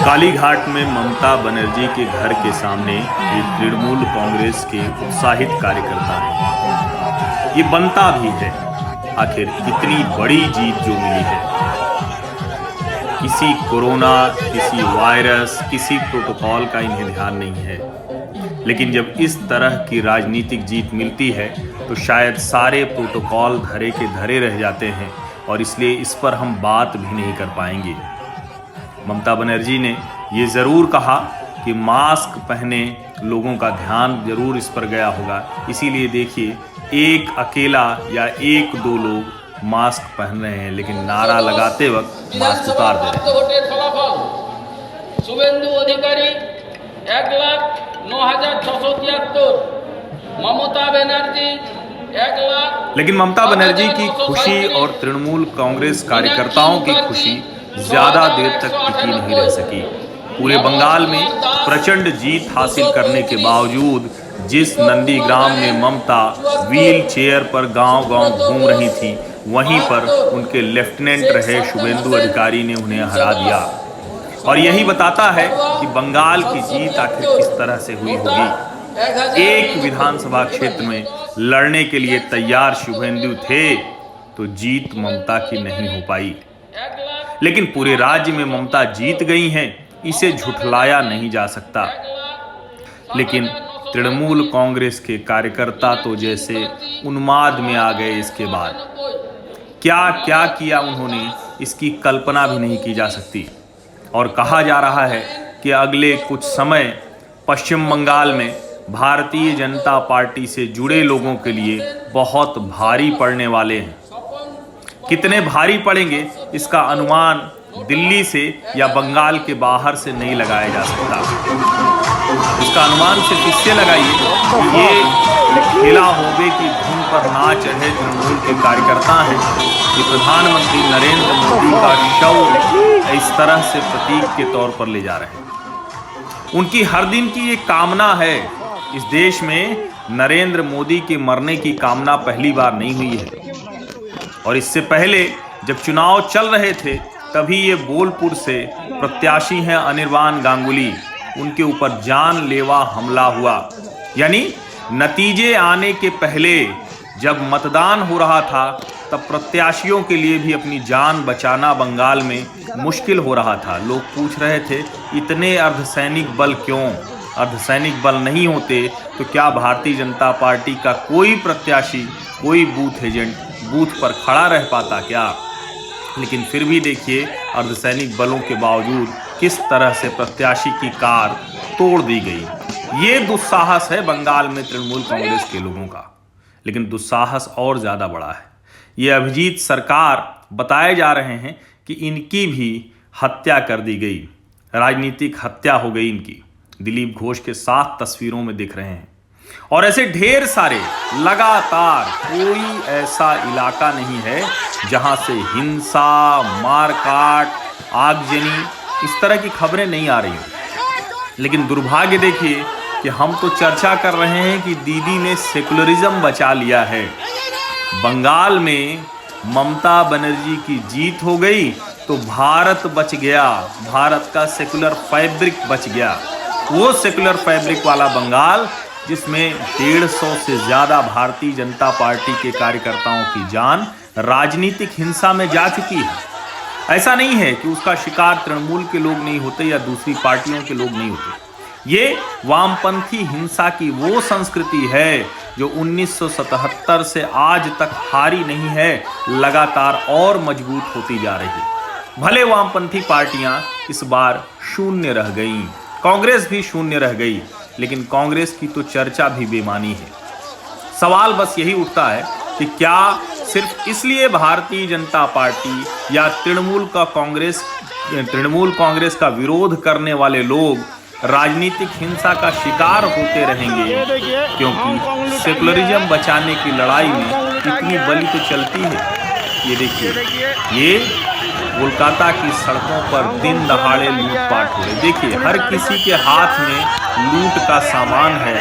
कालीघाट में ममता बनर्जी के घर के सामने ये तृणमूल कांग्रेस के उत्साहित कार्यकर्ता हैं। ये बनता भी है, आखिर इतनी बड़ी जीत जो मिली है। किसी कोरोना, किसी वायरस, किसी प्रोटोकॉल का इन्हें ध्यान नहीं है, लेकिन जब इस तरह की राजनीतिक जीत मिलती है तो शायद सारे प्रोटोकॉल धरे के धरे रह जाते हैं और इसलिए इस पर हम बात भी नहीं कर पाएंगे। ममता बनर्जी ने ये ज़रूर कहा कि मास्क पहने लोगों का ध्यान जरूर इस पर गया होगा, इसीलिए देखिए एक अकेला या एक दो लोग मास्क पहन रहे हैं, लेकिन नारा लगाते वक्त मास्क उतार दे रहे हैं। शुभेंदु अधिकारी 1,09,673, ममता बनर्जी 1,00,000। लेकिन ममता बनर्जी की खुशी और तृणमूल कांग्रेस कार्यकर्ताओं की खुशी ज्यादा देर तक टिकी नहीं रह सकी। पूरे बंगाल में प्रचंड जीत हासिल करने के बावजूद जिस नंदीग्राम में ममता व्हील चेयर पर गांव-गांव घूम रही थी, वहीं पर उनके लेफ्टिनेंट रहे शुभेंदु अधिकारी ने उन्हें हरा दिया। और यही बताता है कि बंगाल की जीत आखिर किस तरह से हुई होगी। एक विधानसभा क्षेत्र में लड़ने के लिए तैयार शुभेंदु थे तो जीत ममता की नहीं हो पाई, लेकिन पूरे राज्य में ममता जीत गई हैं, इसे झुठलाया नहीं जा सकता। लेकिन तृणमूल कांग्रेस के कार्यकर्ता तो जैसे उन्माद में आ गए। इसके बाद क्या क्या किया उन्होंने, इसकी कल्पना भी नहीं की जा सकती। और कहा जा रहा है कि अगले कुछ समय पश्चिम बंगाल में भारतीय जनता पार्टी से जुड़े लोगों के लिए बहुत भारी पड़ने वाले हैं। कितने भारी पड़ेंगे इसका अनुमान दिल्ली से या बंगाल के बाहर से नहीं लगाया जा सकता। इसका अनुमान सिर्फ इससे लगाइए कि ये खेला होबे की धुन पर नाच रहे तृणमूल के कार्यकर्ता हैं कि प्रधानमंत्री नरेंद्र मोदी का शव इस तरह से प्रतीक के तौर पर ले जा रहे हैं। उनकी हर दिन की ये कामना है। इस देश में नरेंद्र मोदी के मरने की कामना पहली बार नहीं हुई है। और इससे पहले जब चुनाव चल रहे थे तभी ये बोलपुर से प्रत्याशी हैं अनिर्बान गांगुली, उनके ऊपर जानलेवा हमला हुआ। यानी नतीजे आने के पहले जब मतदान हो रहा था तब प्रत्याशियों के लिए भी अपनी जान बचाना बंगाल में मुश्किल हो रहा था। लोग पूछ रहे थे इतने अर्धसैनिक बल क्यों? अर्धसैनिक बल नहीं होते तो क्या भारतीय जनता पार्टी का कोई प्रत्याशी, कोई बूथ एजेंट बूथ पर खड़ा रह पाता क्या? लेकिन फिर भी देखिए अर्धसैनिक बलों के बावजूद किस तरह से प्रत्याशी की कार तोड़ दी गई। ये दुस्साहस है बंगाल में तृणमूल कांग्रेस के लोगों का। लेकिन दुस्साहस और ज़्यादा बड़ा है। ये अभिजीत सरकार बताए जा रहे हैं कि इनकी भी हत्या कर दी गई, राजनीतिक हत्या हो गई इनकी। दिलीप घोष के साथ तस्वीरों में दिख रहे हैं। और ऐसे ढेर सारे लगातार, कोई ऐसा इलाका नहीं है जहां से हिंसा, मारकाट, आगजनी इस तरह की खबरें नहीं आ रही हैं। लेकिन दुर्भाग्य देखिए कि हम तो चर्चा कर रहे हैं कि दीदी ने सेकुलरिज्म बचा लिया है। बंगाल में ममता बनर्जी की जीत हो गई तो भारत बच गया, भारत का सेकुलर फैब्रिक बच गया। वो सेकुलर फैब्रिक वाला बंगाल जिसमें 150 से ज़्यादा भारतीय जनता पार्टी के कार्यकर्ताओं की जान राजनीतिक हिंसा में जा चुकी है। ऐसा नहीं है कि उसका शिकार तृणमूल के लोग नहीं होते या दूसरी पार्टियों के लोग नहीं होते। ये वामपंथी हिंसा की वो संस्कृति है जो 1977 से आज तक हारी नहीं है, लगातार और मजबूत होती जा रही है। भले वामपंथी पार्टियां इस बार शून्य रह गईं, कांग्रेस भी शून्य रह गई, लेकिन कांग्रेस की तो चर्चा भी बेमानी है। सवाल बस यही उठता है कि क्या सिर्फ इसलिए भारतीय जनता पार्टी या तृणमूल कांग्रेस का विरोध करने वाले लोग राजनीतिक हिंसा का शिकार होते रहेंगे, क्योंकि सेकुलरिज्म बचाने की लड़ाई में इतनी बलि तो चलती है। ये देखिए, ये कोलकाता की सड़कों पर दिन दहाड़े लूटपाट हो रहे। देखिए हर किसी के हाथ में लूट का सामान है,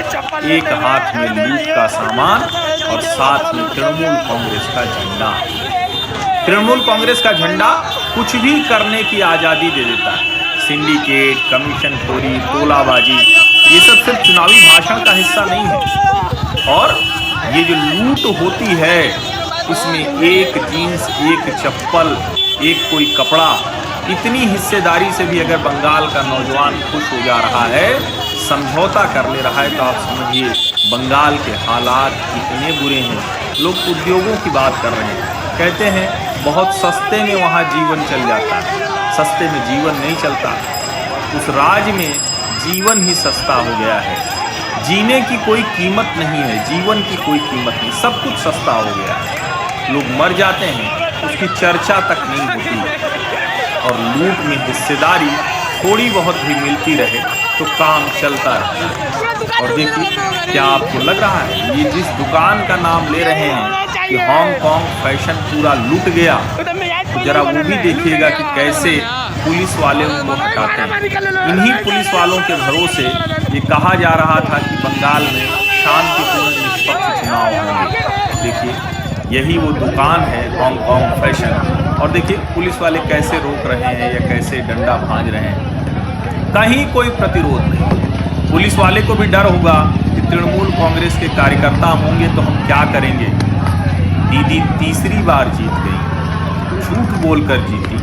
एक हाथ में लूट का सामान और साथ में तृणमूल कांग्रेस का झंडा। तृणमूल कांग्रेस का झंडा कुछ भी करने की आज़ादी दे देता है। सिंडिकेट, कमीशन खोरी, तोलाबाजी, ये सब सिर्फ चुनावी भाषण का हिस्सा नहीं है। और ये जो लूट होती है, इसमें एक जीन्स, एक चप्पल, एक कोई कपड़ा, इतनी हिस्सेदारी से भी अगर बंगाल का नौजवान खुश हो जा रहा है, समझौता कर ले रहा है, तो आप समझिए बंगाल के हालात कितने बुरे हैं। लोग उद्योगों की बात कर रहे हैं, कहते हैं बहुत सस्ते में वहाँ जीवन चल जाता है। सस्ते में जीवन नहीं चलता, उस राज्य में जीवन ही सस्ता हो गया है। जीने की कोई कीमत नहीं है, जीवन की कोई कीमत नहीं, सब कुछ सस्ता हो गया है। लोग मर जाते हैं, उसकी चर्चा तक नहीं होती, और लूट में हिस्सेदारी थोड़ी बहुत भी मिलती रहे तो काम चलता रहता है। और देखिए, क्या आपको लग रहा है ये जिस दुकान का नाम ले रहे हैं कि हांगकांग फैशन पूरा लूट गया, तो जरा वो भी देखिएगा कि कैसे पुलिस वाले उनको हटाते हैं। इन्हीं पुलिस वालों के भरोसे ये कहा जा रहा था कि बंगाल में शांतिपूर्ण निष्पक्ष चुनाव होंगे। देखिए, यही वो दुकान है हांगकांग फैशन, और देखिए पुलिस वाले कैसे रोक रहे हैं या कैसे डंडा भांज रहे हैं। कहीं कोई प्रतिरोध नहीं। पुलिस वाले को भी डर होगा कि तृणमूल कांग्रेस के कार्यकर्ता होंगे तो हम क्या करेंगे। दीदी तीसरी बार जीत गई, झूठ बोलकर जीती।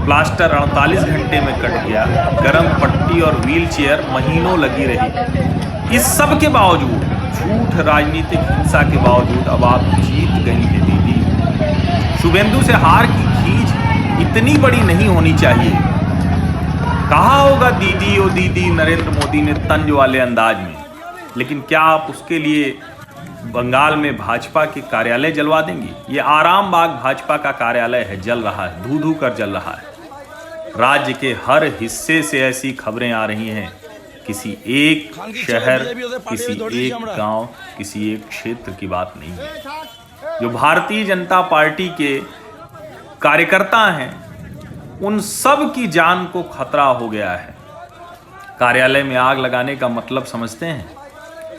प्लास्टर 48 घंटे में कट गया, गर्म पट्टी और व्हीलचेयर महीनों लगी रही। इस सब के बावजूद, झूठ राजनीतिक हिंसा के बावजूद, अब आप जीत गई हैं दीदी। शुभेंदु से हार की खींच इतनी बड़ी नहीं होनी चाहिए। कहा होगा दीदी ओ दीदी नरेंद्र मोदी ने तंज वाले अंदाज में, लेकिन क्या आप उसके लिए बंगाल में भाजपा के कार्यालय जलवा देंगी? ये आराम बाग भाजपा का कार्यालय है, जल रहा है, धू धू कर जल रहा है। राज्य के हर हिस्से से ऐसी खबरें आ रही हैं, किसी एक शहर, किसी एक गांव, किसी एक क्षेत्र की बात नहीं है। जो भारतीय जनता पार्टी के कार्यकर्ता हैं, उन सब की जान को खतरा हो गया है। कार्यालय में आग लगाने का मतलब समझते हैं?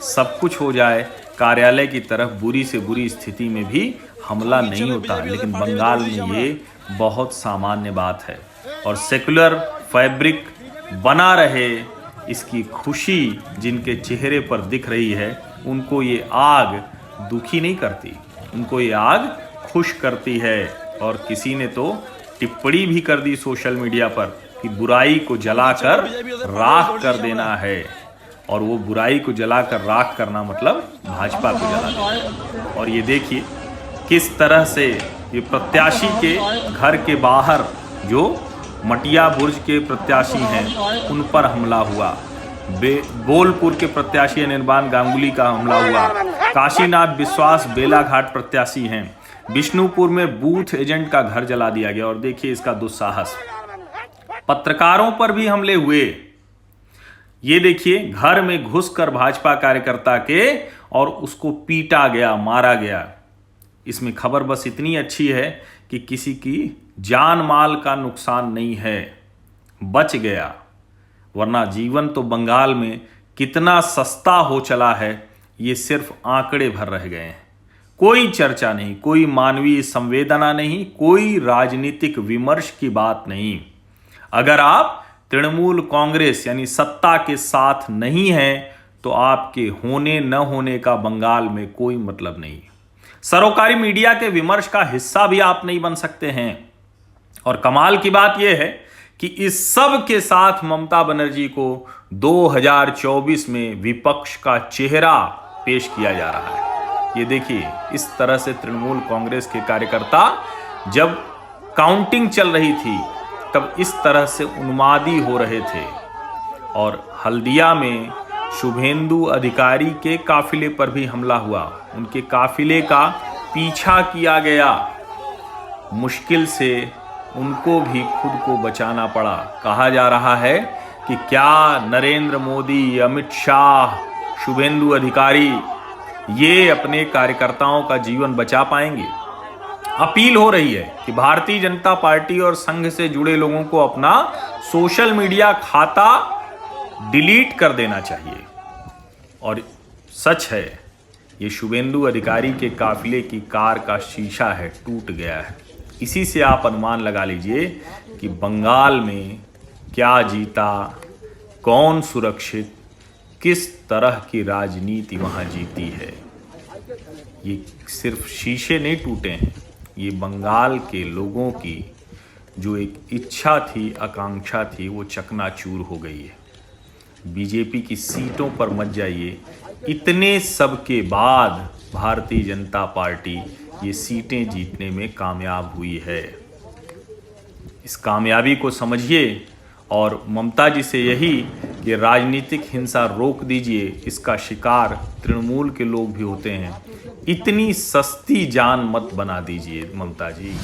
सब कुछ हो जाए, कार्यालय की तरफ बुरी से बुरी स्थिति में भी हमला नहीं होता, लेकिन बंगाल में ये बहुत सामान्य बात है। और सेकुलर फैब्रिक बना रहे, इसकी खुशी जिनके चेहरे पर दिख रही है, उनको ये आग दुखी नहीं करती, उनको ये आग खुश करती है। और किसी ने तो टिप्पणी भी कर दी सोशल मीडिया पर कि बुराई को जलाकर राख कर देना है, और वो बुराई को जलाकर राख करना मतलब भाजपा को जला देना। और ये देखिए किस तरह से ये प्रत्याशी के घर के बाहर जो मटिया बुर्ज के प्रत्याशी हैं, उन पर हमला हुआ। बोलपुर के प्रत्याशी निर्बान गांगुली का हमला हुआ। काशीनाथ विश्वास बेलाघाट प्रत्याशी हैं। विष्णुपुर में बूथ एजेंट का घर जला दिया गया। और देखिए इसका दुस्साहस, पत्रकारों पर भी हमले हुए। ये देखिए घर में घुसकर भाजपा कार्यकर्ता के और उसको पीटा गया, मारा गया। इसमें खबर बस इतनी अच्छी है कि किसी की जान माल का नुकसान नहीं है, बच गया। वरना जीवन तो बंगाल में कितना सस्ता हो चला है, ये सिर्फ आंकड़े भर रह गए हैं। कोई चर्चा नहीं, कोई मानवीय संवेदना नहीं, कोई राजनीतिक विमर्श की बात नहीं। अगर आप तृणमूल कांग्रेस यानी सत्ता के साथ नहीं है, तो आपके होने न होने का बंगाल में कोई मतलब नहीं। सरोकारी मीडिया के विमर्श का हिस्सा भी आप नहीं बन सकते हैं। और कमाल की बात यह है कि इस सब के साथ ममता बनर्जी को 2024 में विपक्ष का चेहरा पेश किया जा रहा है। ये देखिए इस तरह से तृणमूल कांग्रेस के कार्यकर्ता जब काउंटिंग चल रही थी, तब इस तरह से उन्मादी हो रहे थे। और हल्दिया में शुभेंदु अधिकारी के काफिले पर भी हमला हुआ। उनके काफिले का पीछा किया गया, मुश्किल से उनको भी खुद को बचाना पड़ा। कहा जा रहा है कि क्या नरेंद्र मोदी, अमित शाह, शुभेंदु अधिकारी ये अपने कार्यकर्ताओं का जीवन बचा पाएंगे? अपील हो रही है कि भारतीय जनता पार्टी और संघ से जुड़े लोगों को अपना सोशल मीडिया खाता डिलीट कर देना चाहिए। और सच है, ये शुभेंदु अधिकारी के काफिले की कार का शीशा है, टूट गया है। इसी से आप अनुमान लगा लीजिए कि बंगाल में क्या जीता, कौन सुरक्षित, किस तरह की राजनीति वहाँ जीती है। ये सिर्फ शीशे नहीं टूटे हैं, ये बंगाल के लोगों की जो एक इच्छा थी, आकांक्षा थी, वो चकनाचूर हो गई है। बीजेपी की सीटों पर मत जाइए, इतने सब के बाद भारतीय जनता पार्टी ये सीटें जीतने में कामयाब हुई है। इस कामयाबी को समझिए और ममता जी से यही कि राजनीतिक हिंसा रोक दीजिए, इसका शिकार तृणमूल के लोग भी होते हैं। इतनी सस्ती जान मत बना दीजिए ममता जी।